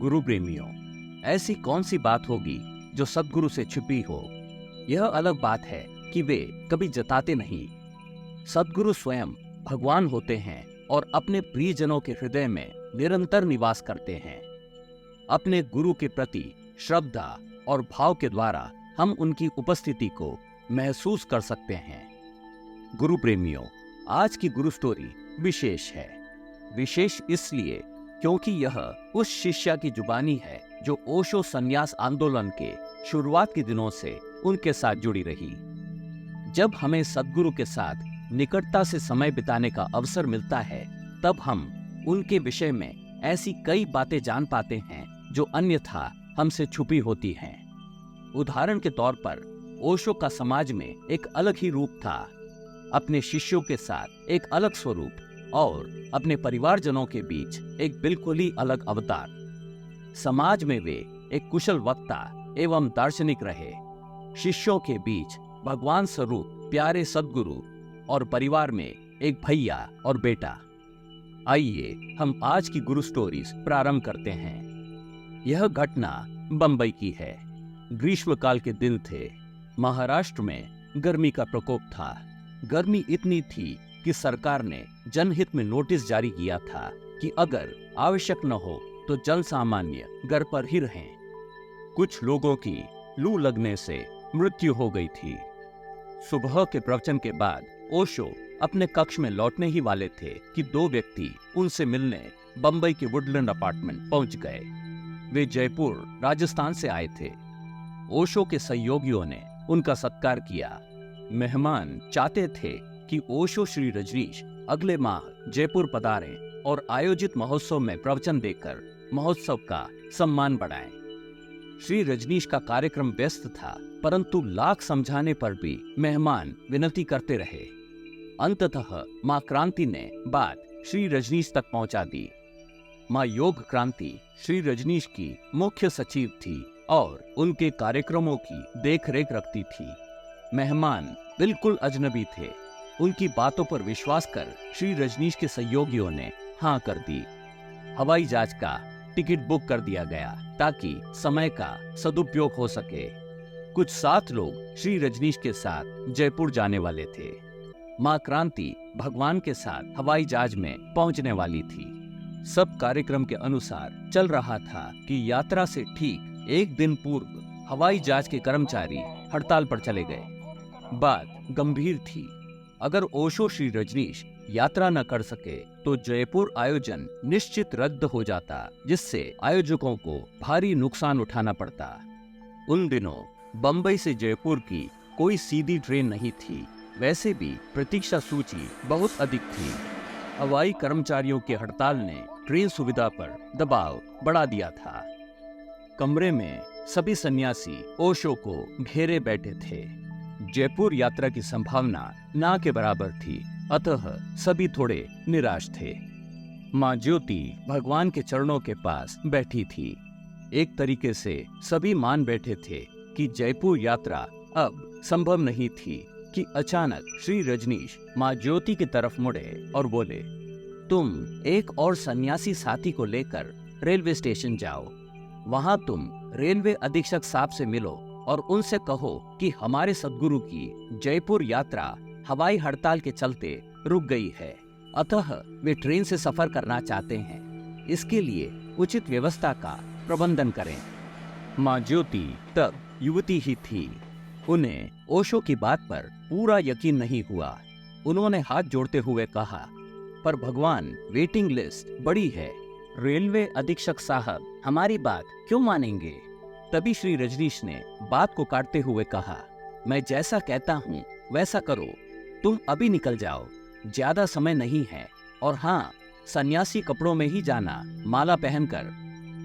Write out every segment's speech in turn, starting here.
गुरु प्रेमियों, ऐसी कौन सी बात होगी जो सद्गुरु से छिपी हो। यह अलग बात है कि वे कभी जताते नहीं। सद्गुरु स्वयं भगवान होते हैं और अपने प्रियजनों के हृदय में निरंतर निवास करते हैं। अपने गुरु के प्रति श्रद्धा और भाव के द्वारा हम उनकी उपस्थिति को महसूस कर सकते हैं। गुरु प्रेमियों, आज की गुरु स्टोरी विशेष है। विशेष इसलिए क्योंकि यह उस शिष्या की जुबानी है जो ओशो संन्यास आंदोलन के शुरुआत के दिनों से उनके साथ जुड़ी रही। जब हमें सद्गुरु के साथ निकटता से समय बिताने का अवसर मिलता है, तब हम उनके विषय में ऐसी कई बातें जान पाते हैं जो अन्यथा हमसे छुपी होती हैं। उदाहरण के तौर पर ओशो का समाज में एक अलग ही रूप था, अपने शिष्यों के साथ एक अलग स्वरूप और अपने परिवारजनों के बीच एक बिल्कुल ही अलग अवतार। समाज में वे एक कुशल वक्ता एवं दार्शनिक रहे। शिष्यों के बीच भगवान स्वरूप प्यारे सद्गुरु और परिवार में एक भैया और बेटा। आइए हम आज की गुरु स्टोरीज प्रारंभ करते हैं। यह घटना बंबई की है। ग्रीष्मकाल के दिन थे। महाराष्ट्र में गर्मी का प्रकोप था। गर्मी इतनी थी कि सरकार ने जनहित में नोटिस जारी किया था कि अगर आवश्यक न हो तो जन सामान्य घर पर ही रहें। कुछ लोगों की लू लगने से मृत्यु हो गई थी। सुबह के प्रवचन के बाद ओशो अपने कक्ष में लौटने ही वाले थे कि दो व्यक्ति उनसे मिलने बंबई के वुडलैंड अपार्टमेंट पहुंच गए। वे जयपुर, राजस्थान से आए थे। ओशो के सहयोगियों ने उनका सत्कार किया। मेहमान चाहते थे कि ओशो श्री रजनीश अगले माह जयपुर पधारें और आयोजित महोत्सव में प्रवचन देकर महोत्सव का सम्मान बढ़ाएं। श्री रजनीश का कार्यक्रम व्यस्त था, परंतु लाख समझाने पर भी मेहमान विनती करते रहे। अंततः मां क्रांति ने बात श्री रजनीश तक पहुंचा दी। मां योग क्रांति श्री रजनीश की मुख्य सचिव थी और उनके कार्यक्रमों की देखरेख रखती थी। मेहमान बिल्कुल अजनबी थे। उनकी बातों पर विश्वास कर श्री रजनीश के सहयोगियों ने हाँ कर दी। हवाई जहाज का टिकट बुक कर दिया गया ताकि समय का सदुपयोग हो सके। कुछ 7 लोग श्री रजनीश के साथ जयपुर जाने वाले थे। मां क्रांति भगवान के साथ हवाई जहाज में पहुंचने वाली थी। सब कार्यक्रम के अनुसार चल रहा था कि यात्रा से ठीक एक दिन पूर्व हवाई जहाज के कर्मचारी हड़ताल पर चले गए। बात गंभीर थी। अगर ओशो श्री रजनीश यात्रा न कर सके तो जयपुर आयोजन निश्चित रद्द हो जाता, जिससे आयोजकों को भारी नुकसान उठाना पड़ता। उन दिनों बंबई से जयपुर की कोई सीधी ट्रेन नहीं थी। वैसे भी प्रतीक्षा सूची बहुत अधिक थी। हवाई कर्मचारियों के हड़ताल ने ट्रेन सुविधा पर दबाव बढ़ा दिया था। कमरे में सभी सन्यासी ओशो को घेरे बैठे थे। जयपुर यात्रा की संभावना ना के बराबर थी, अतः सभी थोड़े निराश थे। मां ज्योति भगवान के चरणों के पास बैठी थी। एक तरीके से सभी मान बैठे थे कि जयपुर यात्रा अब संभव नहीं थी कि अचानक श्री रजनीश मां ज्योति की तरफ मुड़े और बोले, तुम एक और सन्यासी साथी को लेकर रेलवे स्टेशन जाओ। वहां तुम रेलवे अधीक्षक साहब से मिलो और उनसे कहो कि हमारे सद्गुरु की जयपुर यात्रा हवाई हड़ताल के चलते रुक गई है, अतः वे ट्रेन से सफर करना चाहते हैं। इसके लिए उचित व्यवस्था का प्रबंधन करें। मां ज्योति तब युवती ही थी। उन्हें ओशो की बात पर पूरा यकीन नहीं हुआ। उन्होंने हाथ जोड़ते हुए कहा, पर भगवान, वेटिंग लिस्ट बड़ी है। रेलवे अधीक्षक साहब हमारी बात क्यों मानेंगे? तभी श्री रजनीश ने बात को काटते हुए कहा, मैं जैसा कहता हूँ वैसा करो। तुम अभी निकल जाओ, ज्यादा समय नहीं है। और हाँ, सन्यासी कपड़ों में ही जाना, माला पहनकर।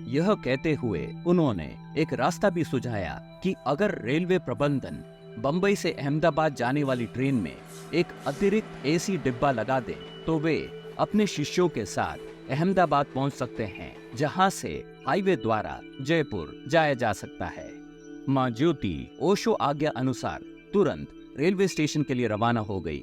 यह कहते हुए उन्होंने एक रास्ता भी सुझाया कि अगर रेलवे प्रबंधन बंबई से अहमदाबाद जाने वाली ट्रेन में एक अतिरिक्त एसी डिब्बा लगा दे तो वे अपने शिष्यों के साथ अहमदाबाद पहुंच सकते हैं, जहां से हाईवे द्वारा जयपुर जाया जा सकता है। मां ज्योति ओशो आज्ञा अनुसार तुरंत रेलवे स्टेशन के लिए रवाना हो गई।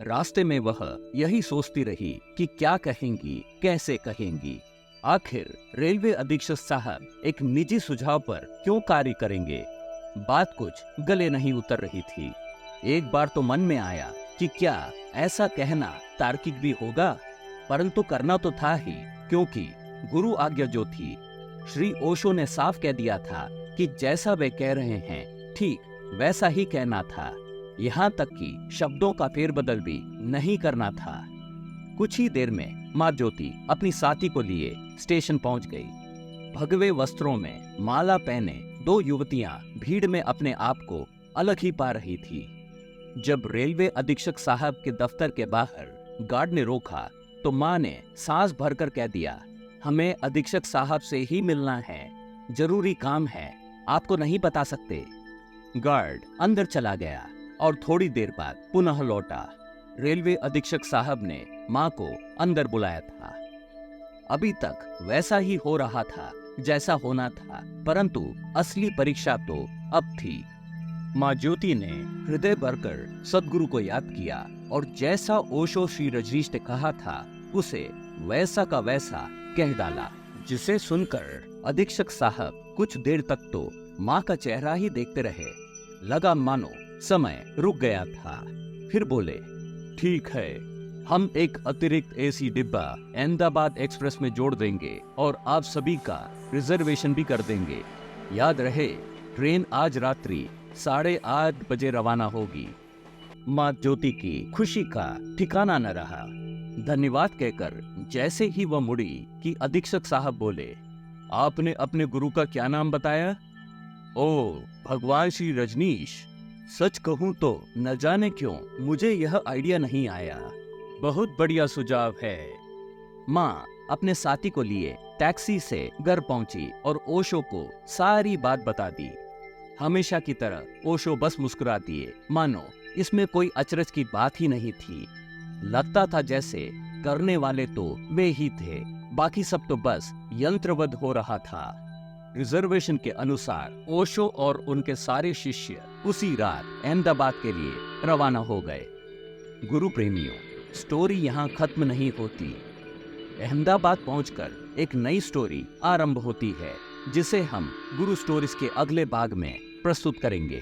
रास्ते में वह यही सोचती रही कि क्या कहेंगी, कैसे कहेंगी। आखिर रेलवे अधीक्षक साहब एक निजी सुझाव पर क्यों कार्य करेंगे? बात कुछ गले नहीं उतर रही थी। एक बार तो मन में आया कि क्या ऐसा कहना तार्किक भी होगा, परंतु करना तो था ही, क्योंकि गुरु आज्ञा जो थी। श्री ओशो ने साफ कह दिया था कि जैसा वे कह रहे हैं ठीक वैसा ही कहना था। यहाँ तक कि शब्दों का फेरबदल भी नहीं करना था। कुछ ही देर में माँ ज्योति अपनी साथी को लिए स्टेशन पहुंच गई। भगवे वस्त्रों में माला पहने दो युवतियां भीड़ में अपने आप को अलग ही पा रही थी। जब रेलवे अधीक्षक साहब के दफ्तर के बाहर गार्ड ने रोका तो माँ ने सांस भरकर कह दिया, हमें अधीक्षक साहब से ही मिलना है, जरूरी काम है, आपको नहीं बता सकते। गार्ड अंदर चला गया और थोड़ी देर बाद पुनः लौटा। रेलवे अधीक्षक साहब ने माँ को अंदर बुलाया था। अभी तक वैसा ही हो रहा था जैसा होना था, परंतु असली परीक्षा तो अब थी। माँ ज्योति ने हृदय भरकर सद्गुरु को याद किया और जैसा ओशो श्री रजनीश ने कहा था उसे वैसा का वैसा कह डाला, जिसे सुनकर अधीक्षक साहब कुछ देर तक तो माँ का चेहरा ही देखते रहे। लगा मानो समय रुक गया था। फिर बोले, ठीक है, हम एक अतिरिक्त एसी डिब्बा अहमदाबाद एक्सप्रेस में जोड़ देंगे और आप सभी का रिजर्वेशन भी कर देंगे। याद रहे, ट्रेन आज रात्रि 8:30 बजे रवाना होगी। माँ ज्योति की खुशी का ठिकाना न रहा। धन्यवाद कहकर जैसे ही वह मुड़ी कि अधीक्षक साहब बोले, आपने अपने गुरु का क्या नाम बताया? ओ, भगवान श्री रजनीश। सच कहूं तो न जाने क्यों मुझे यह आइडिया नहीं आया। बहुत बढ़िया सुझाव है। माँ अपने साथी को लिए टैक्सी से घर पहुंची और ओशो को सारी बात बता दी। हमेशा की तरह ओशो बस मुस्कुरा दिए, मानो इसमें कोई अचरज की बात ही नहीं थी। लगता था जैसे करने वाले तो वे ही थे, बाकी सब तो बस यंत्रवध हो रहा था। रिजर्वेशन के अनुसार ओशो और उनके सारे शिष्य उसी रात अहमदाबाद के लिए रवाना हो गए। गुरु प्रेमियों, स्टोरी यहाँ खत्म नहीं होती। अहमदाबाद पहुंचकर एक नई स्टोरी आरंभ होती है, जिसे हम गुरु स्टोरीज के अगले भाग में प्रस्तुत करेंगे।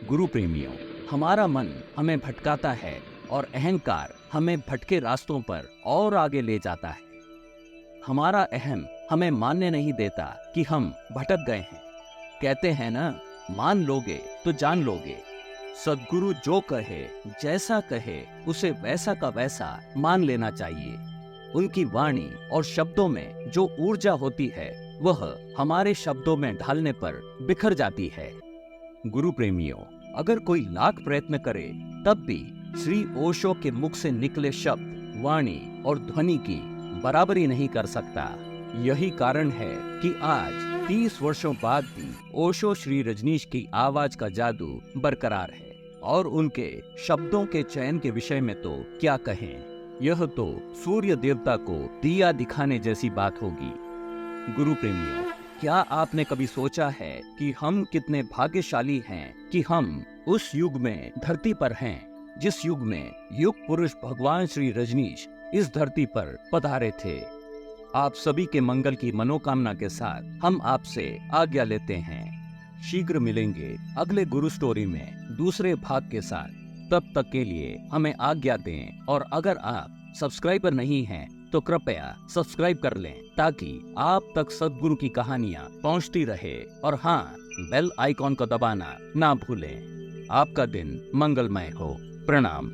गुरु प्रेमियों, हमारा मन हमें भटकाता है और अहंकार हमें भटके रास्तों पर और आगे ले जाता है। हमारा अहम हमें मानने नहीं देता कि हम भटक गए हैं। कहते हैं ना, मान लोगे तो जान लोगे। सद्गुरु जो कहे, जैसा कहे, उसे वैसा का वैसा मान लेना चाहिए। उनकी वाणी और शब्दों में जो ऊर्जा होती है वह हमारे शब्दों में ढालने पर बिखर जाती है। गुरु प्रेमियों, अगर कोई लाख प्रयत्न करे तब भी श्री ओशो के मुख से निकले शब्द, वाणी और ध्वनि की बराबरी नहीं कर सकता। यही कारण है कि आज 30 वर्षों बाद भी ओशो श्री रजनीश की आवाज का जादू बरकरार है। और उनके शब्दों के चयन के विषय में तो क्या कहें, यह तो सूर्य देवता को दिया दिखाने जैसी बात होगी। गुरु प्रेमियों, क्या आपने कभी सोचा है कि हम कितने भाग्यशाली हैं कि हम उस युग में धरती पर हैं, जिस युग में युग पुरुष भगवान श्री रजनीश इस धरती पर पधारे थे। आप सभी के मंगल की मनोकामना के साथ हम आपसे आज्ञा लेते हैं। शीघ्र मिलेंगे अगले गुरु स्टोरी में दूसरे भाग के साथ। तब तक के लिए हमें आज्ञा दें, और अगर आप सब्सक्राइबर नहीं हैं तो कृपया सब्सक्राइब कर लें, ताकि आप तक सद्गुरु की कहानियां पहुंचती रहे। और हाँ, बेल आइकॉन को दबाना ना भूलें। आपका दिन मंगलमय हो। प्रणाम।